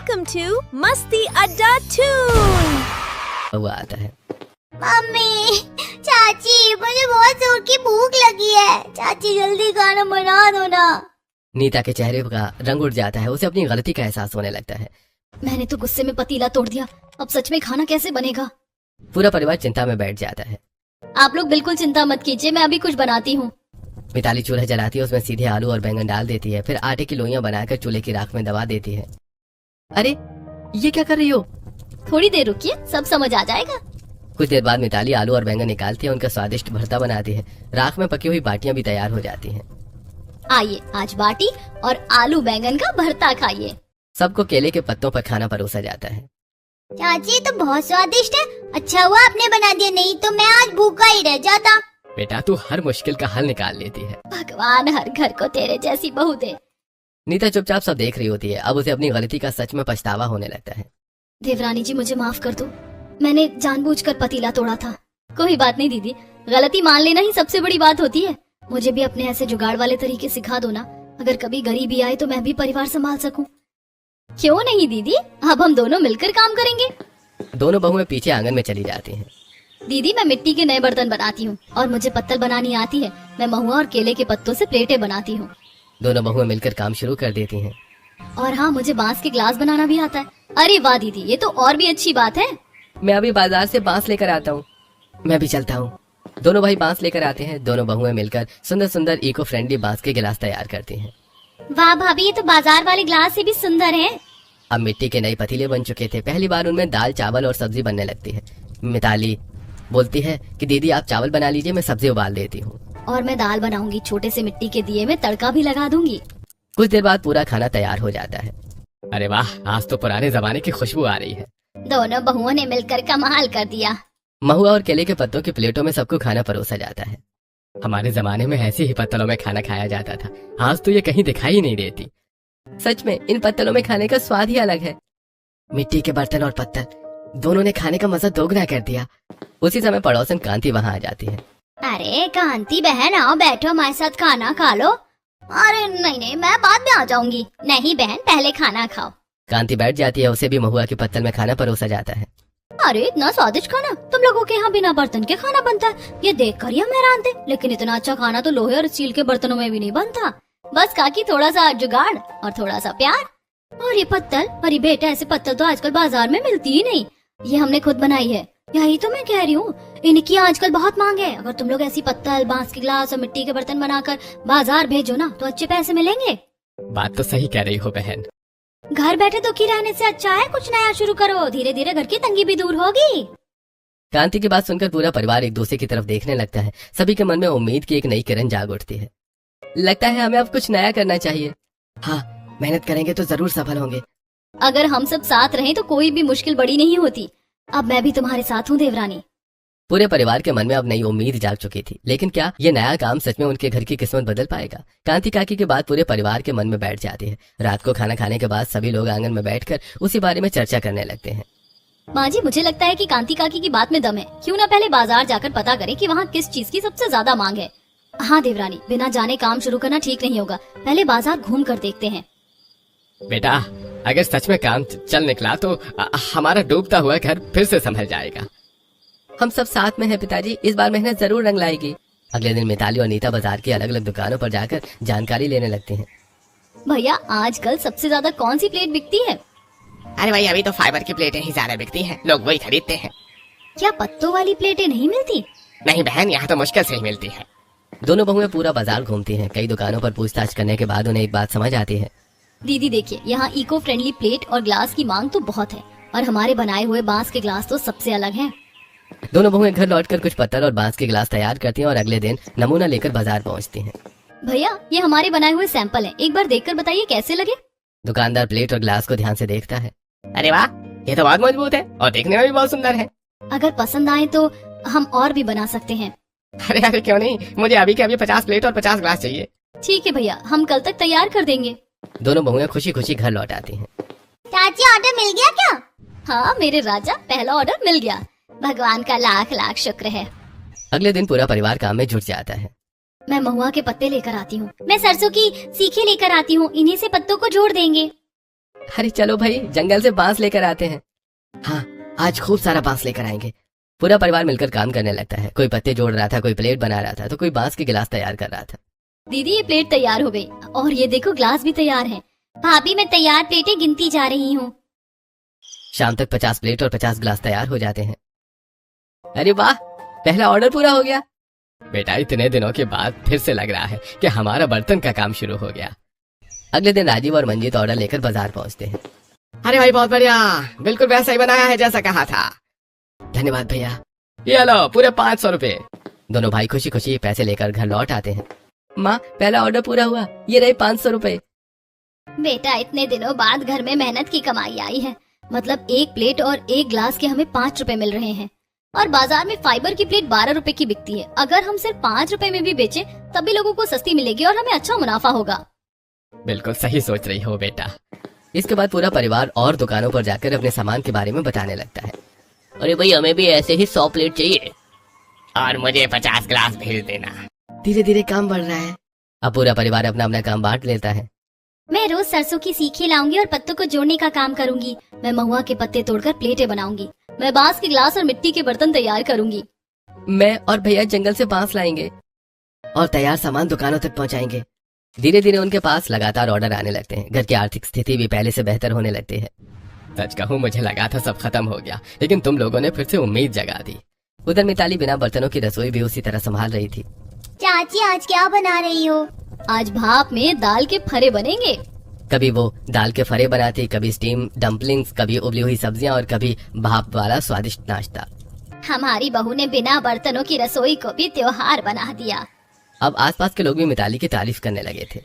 Welcome to मस्ती अड्डा 2। वो आता है। मम्मी, चाची, मुझे बहुत जोर की भूख लगी है। चाची जल्दी खाना बना दो ना। नीता के चेहरे का रंग उड़ जाता है, उसे अपनी गलती का एहसास होने लगता है। मैंने तो गुस्से में पतीला तोड़ दिया, अब सच में खाना कैसे बनेगा। पूरा परिवार चिंता में बैठ जाता है। आप लोग बिल्कुल चिंता मत कीजिए, मैं अभी कुछ बनाती हूँ। मिताली चूल्हा जलाती है, उसमें सीधे आलू और बैंगन डाल देती है, फिर आटे की लोइयां बनाकर चूल्हे की राख में दबा देती है। अरे ये क्या कर रही हो? थोड़ी देर रुकिए, सब समझ आ जाएगा। कुछ देर बाद मिताली आलू और बैंगन निकालती है, उनका स्वादिष्ट भरता बनाती है। राख में पकी हुई बाटियां भी तैयार हो जाती हैं। आइए आज बाटी और आलू बैंगन का भरता खाइए। सबको केले के पत्तों पर खाना परोसा जाता है। चाची तो बहुत स्वादिष्ट है। अच्छा हुआ आपने बना दिया, नहीं तो मैं आज भूखा ही रह जाता। बेटा तू हर मुश्किल का हल निकाल लेती है। भगवान हर घर को तेरे जैसी बहू दे। नीता चुपचाप सब देख रही होती है। अब उसे अपनी गलती का सच में पछतावा होने लगता है। देवरानी जी मुझे माफ कर दो, मैंने जानबूझकर पतीला तोड़ा था। कोई बात नहीं दीदी, गलती मान लेना ही सबसे बड़ी बात होती है। मुझे भी अपने ऐसे जुगाड़ वाले तरीके सिखा दो ना, अगर कभी गरीबी आए तो मैं भी परिवार संभाल सकूं। क्यों नहीं दीदी, अब हम दोनों मिलकर काम करेंगे। दोनों बहुएं पीछे आंगन में चली जाती हैं। दीदी मैं मिट्टी के नए बर्तन बनाती हूँ और मुझे पत्तल बनानी आती है। मैं महुआ और केले के पत्तों से प्लेटें बनाती हूँ। दोनों बहुएं मिलकर काम शुरू कर देती हैं। और हाँ, मुझे बांस के ग्लास बनाना भी आता है। अरे वाह दीदी, ये तो और भी अच्छी बात है। मैं अभी बाजार से बांस लेकर आता हूँ। मैं भी चलता हूँ। दोनों भाई बांस लेकर आते हैं। दोनों बहुएं मिलकर सुंदर सुंदर इको फ्रेंडली बांस के गिलास तैयार करती हैं। वाह भाभी, ये तो बाजार वाले ग्लास से भी सुंदर है। अब मिट्टी के नए पतीले बन चुके थे। पहली बार उनमें दाल चावल और सब्जी बनने लगती है। मिताली बोलती है कि दीदी आप चावल बना लीजिए, मैं सब्जी उबाल देती हूँ। और मैं दाल बनाऊंगी, छोटे से मिट्टी के दिए में तड़का भी लगा दूंगी। कुछ देर बाद पूरा खाना तैयार हो जाता है। अरे वाह, आज तो पुराने जमाने की खुशबू आ रही है। दोनों बहुओं ने मिलकर कमाल कर दिया। महुआ और केले के पत्तों की प्लेटों में सबको खाना परोसा जाता है। हमारे जमाने में ऐसे ही पत्तलों में खाना खाया जाता था, आज तो ये कहीं दिखाई नहीं देती। सच में इन पत्तलों में खाने का स्वाद ही अलग है। मिट्टी के बर्तन और पत्तल दोनों ने खाने का मजा दोगुना कर दिया। उसी समय पड़ोसन कांति वहाँ आ जाती है। अरे कांति बहन, आओ बैठो, हमारे साथ खाना खा लो। अरे नहीं, मैं बाद में आ जाऊंगी। नहीं बहन, पहले खाना खाओ। कांति बैठ जाती है, उसे भी महुआ के पत्तल में खाना परोसा जाता है। अरे इतना स्वादिष्ट खाना, तुम लोगों के यहाँ बिना बर्तन के खाना बनता है, ये देख कर ही हम हैरान थे। लेकिन इतना अच्छा खाना तो लोहे और स्टील के बर्तनों में भी नहीं बनता। बस काकी थोड़ा सा जुगाड़ और थोड़ा सा प्यार। और ये पत्तल, अरे बेटा ऐसे पत्तल तो आजकल बाजार में मिलती ही नहीं। ये हमने खुद बनाई है। यही तो मैं कह रही हूँ, इनकी आजकल बहुत मांग है। अगर तुम लोग ऐसी पत्तल, बांस के गिलास और मिट्टी के बर्तन बनाकर बाजार भेजो ना, तो अच्छे पैसे मिलेंगे। बात तो सही कह रही हो बहन। घर बैठे दुखी रहने से अच्छा है कुछ नया शुरू करो, धीरे धीरे घर की तंगी भी दूर होगी। कांति की बात सुनकर पूरा परिवार एक दूसरे की तरफ देखने लगता है। सभी के मन में उम्मीद की एक नई किरण जाग उठती है। लगता है हमें अब कुछ नया करना चाहिए। हाँ, मेहनत करेंगे तो जरूर सफल होंगे। अगर हम सब साथ रहें तो कोई भी मुश्किल बड़ी नहीं होती। अब मैं भी तुम्हारे साथ हूँ देवरानी। पूरे परिवार के मन में अब नई उम्मीद जाग चुकी थी। लेकिन क्या ये नया काम सच में उनके घर की किस्मत बदल पाएगा? कांति काकी की बात पूरे परिवार के मन में बैठ जाती है। रात को खाना खाने के बाद सभी लोग आंगन में बैठकर उसी बारे में चर्चा करने लगते हैं। माँ जी, मुझे लगता है कि कांति काकी की बात में दम है। क्यों ना पहले बाजार जाकर पता करें कि वहाँ किस चीज की सबसे ज्यादा मांग है। हाँ देवरानी, बिना जाने काम शुरू करना ठीक नहीं होगा। पहले बाजार घूम कर देखते हैं। बेटा अगर सच में काम चल निकला तो हमारा डूबता हुआ घर फिर से संभल जाएगा। हम सब साथ में हैं पिताजी, इस बार मेहनत जरूर रंग लाएगी। अगले दिन मिताली और नीता बाजार की अलग अलग दुकानों पर जाकर जानकारी लेने लगते हैं। भैया आजकल सबसे ज्यादा कौन सी प्लेट बिकती है? अरे भाई, अभी तो फाइबर की प्लेटें ही ज्यादा बिकती हैं, लोग वही खरीदते हैं। क्या पत्तों वाली प्लेटें नहीं मिलती? नहीं बहन, यहाँ तो मुश्किल से ही मिलती है। दोनों बहुएं पूरा बाजार घूमती हैं। कई दुकानों पर पूछताछ करने के बाद उन्हें एक बात समझ आती है। दीदी देखिए, यहाँ इको फ्रेंडली प्लेट और ग्लास की मांग तो बहुत है, और हमारे बनाए हुए बांस के ग्लास तो सबसे अलग हैं। दोनों बहुएं घर लौटकर कुछ पत्तल और बांस के गिलास तैयार करती हैं और अगले दिन नमूना लेकर बाजार पहुंचती हैं। भैया ये हमारे बनाए हुए सैंपल हैं, एक बार देखकर बताइए कैसे लगे। दुकानदार प्लेट और ग्लास को ध्यान से देखता है। अरे वाह, ये तो बहुत मजबूत है और देखने में भी बहुत सुंदर है। अगर पसंद आए तो हम और भी बना सकते हैं। अरे क्यों नहीं, मुझे अभी के अभी 50 प्लेट और 50 ग्लास चाहिए। ठीक है भैया, हम कल तक तैयार कर देंगे। दोनों बहुएं खुशी खुशी घर लौट आती हैं। चाची ऑर्डर मिल गया क्या? हाँ मेरे राजा, पहला ऑर्डर मिल गया। भगवान का लाख लाख शुक्र है। अगले दिन पूरा परिवार काम में जुट जाता है। मैं महुआ के पत्ते लेकर आती हूँ। मैं सरसों की सीखे लेकर आती हूँ, इन्हीं से पत्तों को जोड़ देंगे। अरे चलो भाई, जंगल से बांस लेकर आते हैं। हाँ, आज खूब सारा बांस लेकर आएंगे। पूरा परिवार मिलकर काम करने लगता है। कोई पत्ते जोड़ रहा था, कोई प्लेट बना रहा था, तो कोई बांस के गिलास तैयार कर रहा था। दीदी ये प्लेट तैयार हो गई और ये देखो ग्लास भी तैयार है। भाभी मैं तैयार प्लेटें गिनती जा रही हूँ। शाम तक 50 प्लेट और 50 गिलास तैयार हो जाते हैं। अरे वाह, पहला ऑर्डर पूरा हो गया। बेटा, इतने दिनों के बाद फिर से लग रहा है कि हमारा बर्तन का काम शुरू हो गया। अगले दिन राजीव और मंजीत ऑर्डर लेकर बाजार पहुंचते हैं। अरे भाई बहुत बढ़िया, बिल्कुल वैसा ही बनाया है जैसा कहा था। धन्यवाद भैया। ये लो पूरे 500 रुपए। दोनों भाई खुशी खुशी पैसे लेकर घर लौट आते हैं। माँ, पहला ऑर्डर पूरा हुआ, ये रहे 500 रुपए। बेटा इतने दिनों बाद घर में मेहनत की कमाई आई है। मतलब एक प्लेट और एक ग्लास के हमें 5 रुपए मिल रहे हैं और बाजार में फाइबर की प्लेट 12 रुपए की बिकती है। अगर हम सिर्फ 5 रुपए में भी बेचें तब भी लोगों को सस्ती मिलेगी और हमें अच्छा मुनाफा होगा। बिल्कुल सही सोच रही हो बेटा। इसके बाद पूरा परिवार और दुकानों पर जाकर अपने सामान के बारे में बताने लगता है। अरे भाई हमें भी ऐसे ही 100 प्लेट चाहिए और मुझे 50 ग्लास भेज देना। धीरे धीरे काम बढ़ रहा है। अब पूरा परिवार अपना अपना काम बांट लेता है। मैं रोज सरसों की सीखी लाऊंगी और पत्तों को जोड़ने का काम करूंगी। मैं महुआ के पत्ते तोड़कर प्लेटें बनाऊंगी। मैं बांस के ग्लास और मिट्टी के बर्तन तैयार करूंगी। मैं और भैया जंगल से बांस लाएंगे और तैयार सामान दुकानों तक पहुंचाएंगे। धीरे धीरे उनके पास लगातार ऑर्डर आने लगते हैं। घर की आर्थिक स्थिति भी पहले से बेहतर होने लगती है। सच कहूँ, मुझे लगा था सब खत्म हो गया, लेकिन तुम लोगों ने फिर से उम्मीद जगा दी। उधर मिताली बिना बर्तनों की रसोई भी उसी तरह संभाल रही थी। चाची आज क्या बना रही हो? आज भाप में दाल के फरे बनेंगे। कभी वो दाल के फरे बनाती, कभी स्टीम डम्पलिंग्स, कभी उबली हुई सब्जियां और कभी भाप वाला स्वादिष्ट नाश्ता। हमारी बहू ने बिना बर्तनों की रसोई को भी त्योहार बना दिया। अब आसपास के लोग भी मिताली की तारीफ करने लगे थे।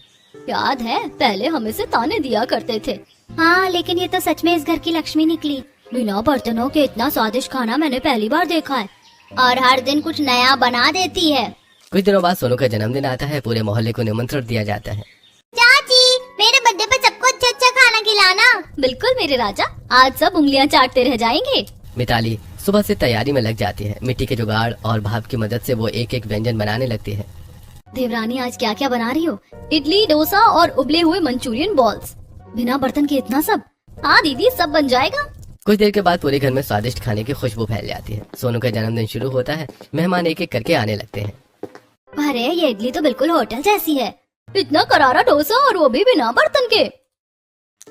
याद है पहले हमें से ताने दिया करते थे। हाँ, लेकिन ये तो सच में इस घर की लक्ष्मी निकली। बिना बर्तनों के इतना स्वादिष्ट खाना मैंने पहली बार देखा है। और हर दिन कुछ नया बना देती है। कुछ दिनों बाद सोनू का जन्मदिन आता है। पूरे मोहल्ले को निमंत्रण दिया जाता है। चाची मेरे बर्थडे पे सबको अच्छा अच्छा खाना खिलाना। बिल्कुल मेरे राजा, आज सब उंगलियां चाटते रह जाएंगे। मिताली सुबह से तैयारी में लग जाती है। मिट्टी के जुगाड़ और भाप की मदद से वो एक एक व्यंजन बनाने लगती है। देवरानी आज क्या क्या बना रही हो? इडली, डोसा और उबले हुए मंचूरियन बॉल्स। बिना बर्तन के इतना सब? हाँ दीदी, सब बन जाएगा। कुछ देर के बाद पूरे घर में स्वादिष्ट खाने की खुशबू फैल जाती है। सोनू का जन्मदिन शुरू होता है। मेहमान एक एक करके आने लगते हैं। अरे ये इडली तो बिल्कुल होटल जैसी है। इतना करारा डोसा और वो भी बिना बर्तन के।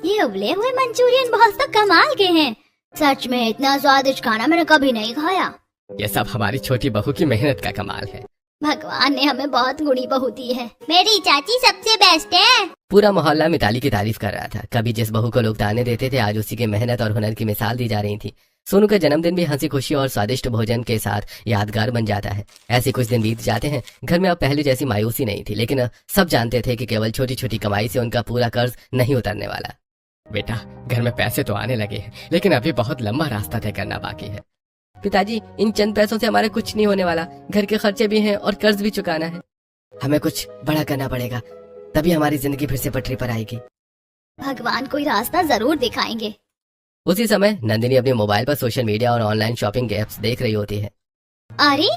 ये उबले हुए मंचूरियन बहुत तो कमाल के हैं। सच में इतना स्वादिष्ट खाना मैंने कभी नहीं खाया। ये सब हमारी छोटी बहू की मेहनत का कमाल है। भगवान ने हमें बहुत गुणी बहू दी है। मेरी चाची सबसे बेस्ट है। पूरा मोहल्ला मिताली की तारीफ कर रहा था। कभी जिस बहू को लोग ताने देते थे, आज उसी के मेहनत और हुनर की मिसाल दी जा रही थी। सोनू का जन्मदिन भी हंसी खुशी और स्वादिष्ट भोजन के साथ यादगार बन जाता है। ऐसे कुछ दिन बीत जाते हैं। घर में अब पहले जैसी मायूसी नहीं थी, लेकिन सब जानते थे कि केवल छोटी छोटी कमाई से उनका पूरा कर्ज नहीं उतरने वाला। बेटा, घर में पैसे तो आने लगे हैं, लेकिन अभी बहुत लंबा रास्ता तय करना बाकी है। पिताजी, इन चंद पैसों से हमारा कुछ नहीं होने वाला। घर के खर्चे भी हैं और कर्ज भी चुकाना है। हमें कुछ बड़ा करना पड़ेगा, तभी हमारी जिंदगी फिर से पटरी पर आएगी। भगवान कोई रास्ता जरूर दिखाएंगे। उसी समय नंदिनी अपने मोबाइल पर सोशल मीडिया और ऑनलाइन शॉपिंग एप्स देख रही होती है। अरे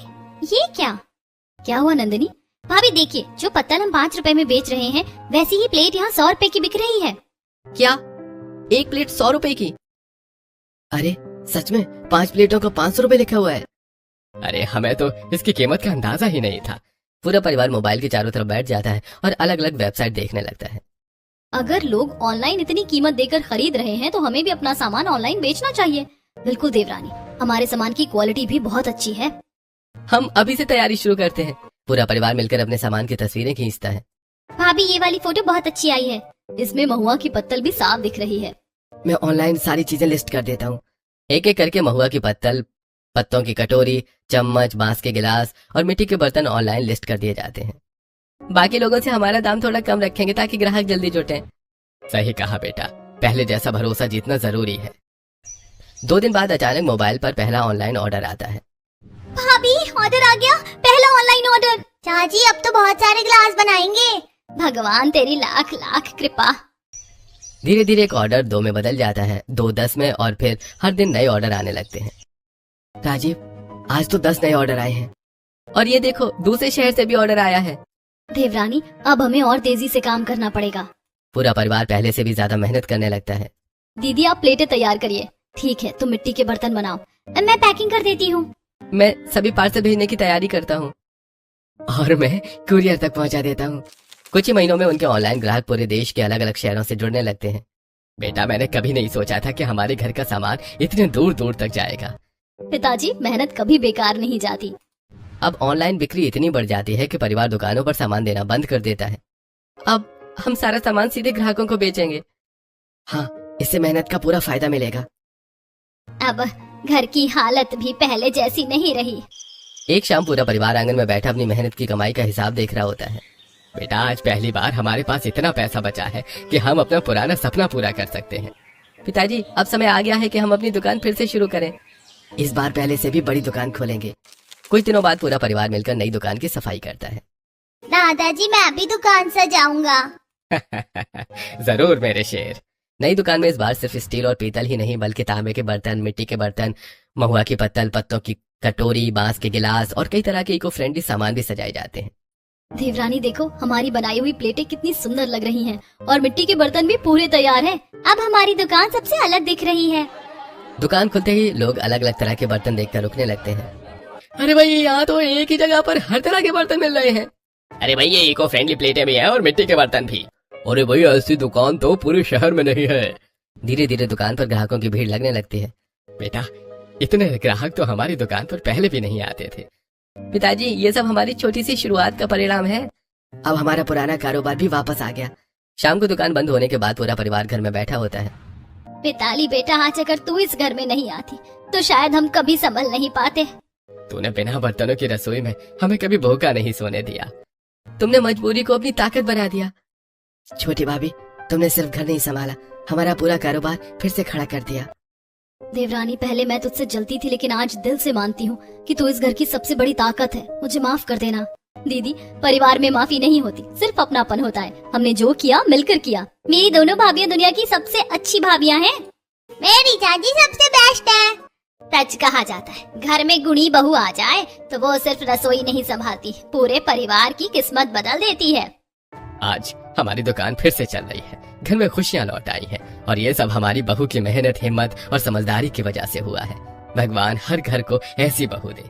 ये क्या हुआ नंदिनी? भाभी देखिए, जो पत्तल हम 5 रुपए में बेच रहे हैं, वैसी ही प्लेट यहाँ 100 रुपए की बिक रही है। क्या? एक प्लेट 100 रुपए की? अरे सच में 5 प्लेटों का 500 रुपए लिखा हुआ है। अरे हमें तो इसकी कीमत का अंदाजा ही नहीं था। पूरा परिवार मोबाइल के चारों तरफ बैठ जाता है और अलग अलग वेबसाइट देखने लगता है। अगर लोग ऑनलाइन इतनी कीमत देकर खरीद रहे हैं तो हमें भी अपना सामान ऑनलाइन बेचना चाहिए। बिल्कुल देवरानी, हमारे सामान की क्वालिटी भी बहुत अच्छी है। हम अभी से तैयारी शुरू करते हैं। पूरा परिवार मिलकर अपने सामान की तस्वीरें खींचता है। भाभी ये वाली फोटो बहुत अच्छी आई है। इसमें महुआ की पत्तल भी साफ दिख रही है। मैं ऑनलाइन सारी चीजें लिस्ट कर देता हूँ। एक एक करके महुआ की पत्तल, पत्तों की कटोरी, चम्मच, बांस के गिलास और मिट्टी के बर्तन ऑनलाइन लिस्ट कर दिए जाते हैं। बाकी लोगों से हमारा दाम थोड़ा कम रखेंगे ताकि ग्राहक जल्दी जुटे। सही कहा बेटा, पहले जैसा भरोसा जीतना जरूरी है। 2 दिन बाद अचानक मोबाइल पर पहला ऑनलाइन ऑर्डर आता है। भाभी ऑर्डर आ गया, पहला ऑनलाइन ऑर्डर। चाची अब तो बहुत सारे ग्लास बनाएंगे। भगवान तेरी लाख लाख कृपा। धीरे धीरे एक ऑर्डर 2 में बदल जाता है, 2 10 में, और फिर हर दिन नए ऑर्डर आने लगते हैं। राजीव, आज तो 10 नए ऑर्डर आए हैं और ये देखो दूसरे शहर से भी ऑर्डर आया है। देवरानी, अब हमें और तेजी से काम करना पड़ेगा। पूरा परिवार पहले से भी ज्यादा मेहनत करने लगता है। दीदी आप प्लेटें तैयार करिए। ठीक है, तुम मिट्टी के बर्तन बनाओ, मैं पैकिंग कर देती हूँ। मैं सभी पार्सल भेजने की तैयारी करता हूँ और मैं कुरियर तक पहुँचा देता हूँ। कुछ ही महीनों में उनके ऑनलाइन ग्राहक पूरे देश के अलग अलग शहरों से जुड़ने लगते हैं। बेटा, मैंने कभी नहीं सोचा था कि हमारे घर का सामान इतने दूर दूर तक जाएगा। पिताजी, मेहनत कभी बेकार नहीं जाती। अब ऑनलाइन बिक्री इतनी बढ़ जाती है कि परिवार दुकानों पर सामान देना बंद कर देता है। अब हम सारा सामान सीधे ग्राहकों को बेचेंगे। हाँ, इससे मेहनत का पूरा फायदा मिलेगा। अब घर की हालत भी पहले जैसी नहीं रही। एक शाम पूरा परिवार आंगन में बैठा अपनी मेहनत की कमाई का हिसाब देख रहा होता है। बेटा, आज पहली बार हमारे पास इतना पैसा बचा है कि हम अपना पुराना सपना पूरा कर सकते हैं। पिताजी, अब समय आ गया है कि हम अपनी दुकान फिर से शुरू करें। इस बार पहले से भी बड़ी दुकान खोलेंगे। कुछ दिनों बाद पूरा परिवार मिलकर नई दुकान की सफाई करता है। दादाजी, मैं भी दुकान सजाऊंगा। जरूर मेरे शेर। नई दुकान में इस बार सिर्फ स्टील और पीतल ही नहीं बल्कि तांबे के बर्तन, मिट्टी के बर्तन, महुआ की पत्तल, पत्तों की कटोरी, बांस के गिलास और कई तरह के इको फ्रेंडली सामान भी सजाए जाते हैं। देवरानी देखो, हमारी बनाई हुई प्लेटें कितनी सुंदर लग रही हैं और मिट्टी के बर्तन भी पूरे तैयार हैं। अब हमारी दुकान सबसे अलग दिख रही है। दुकान खुलते ही लोग अलग अलग तरह के बर्तन देखकर रुकने लगते हैं। अरे भाई, यहाँ तो एक ही जगह पर हर तरह के बर्तन मिल रहे हैं। अरे भाई, ये इको फ्रेंडली प्लेटें भी है और मिट्टी के बर्तन भी। अरे भाई, ऐसी दुकान तो पूरे शहर में नहीं है। धीरे धीरे दुकान पर ग्राहकों की भीड़ लगने लगती है। बेटा, इतने ग्राहक तो हमारी दुकान पर पहले भी नहीं आते थे। पिताजी, ये सब हमारी छोटी सी शुरुआत का परिणाम है। अब हमारा पुराना कारोबार भी वापस आ गया। शाम को दुकान बंद होने के बाद पूरा परिवार घर में बैठा होता है। पिताली बेटा, आज अगर तू इस घर में नहीं आती तो शायद हम कभी संभल नहीं पाते। तूने बिना बर्तनों की रसोई में हमें कभी भूखा नहीं सोने दिया। तुमने मजबूरी को अपनी ताकत बना दिया। छोटी भाभी, तुमने सिर्फ घर नहीं संभाला, हमारा पूरा कारोबार फिर से खड़ा कर दिया। देवरानी, पहले मैं तुझसे जलती थी लेकिन आज दिल से मानती हूँ कि तू इस घर की सबसे बड़ी ताकत है। मुझे माफ कर देना। दीदी, परिवार में माफी नहीं होती, सिर्फ अपनापन होता है। हमने जो किया मिलकर किया। मेरी दोनों भाभियां दुनिया की सबसे अच्छी भाभियां हैं। मेरी चाची सबसे बेस्ट है। सच कहा जाता है, घर में गुणी बहू आ जाए तो वो सिर्फ रसोई नहीं संभालती, पूरे परिवार की किस्मत बदल देती है। आज हमारी दुकान फिर से चल रही है, घर में खुशियां लौट आई हैं और ये सब हमारी बहू की मेहनत, हिम्मत और समझदारी की वजह से हुआ है। भगवान हर घर को ऐसी बहू दे।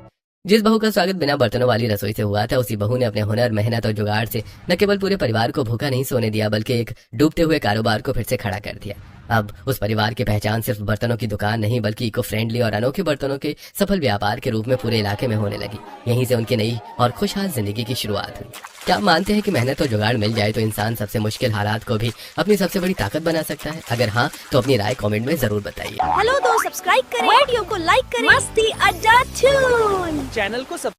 जिस बहू का स्वागत बिना बर्तनों वाली रसोई से हुआ था, उसी बहू ने अपने हुनर, मेहनत और जुगाड़ से न केवल पूरे परिवार को भूखा नहीं सोने दिया बल्कि एक डूबते हुए कारोबार को फिर से खड़ा कर दिया। अब उस परिवार की पहचान सिर्फ बर्तनों की दुकान नहीं बल्कि इको फ्रेंडली और अनोखे बर्तनों के सफल व्यापार के रूप में पूरे इलाके में होने लगी। यहीं से उनकी नई और खुशहाल जिंदगी की शुरुआत हुई। क्या आप मानते हैं कि मेहनत और जुगाड़ मिल जाए तो इंसान सबसे मुश्किल हालात को भी अपनी सबसे बड़ी ताकत बना सकता है? अगर हाँ, तो अपनी राय कमेंट में जरूर बताइए। हेलो दोस्त, सब्सक्राइब करें, वीडियो को लाइक करें। मस्ती अड्डा 2 चैनल को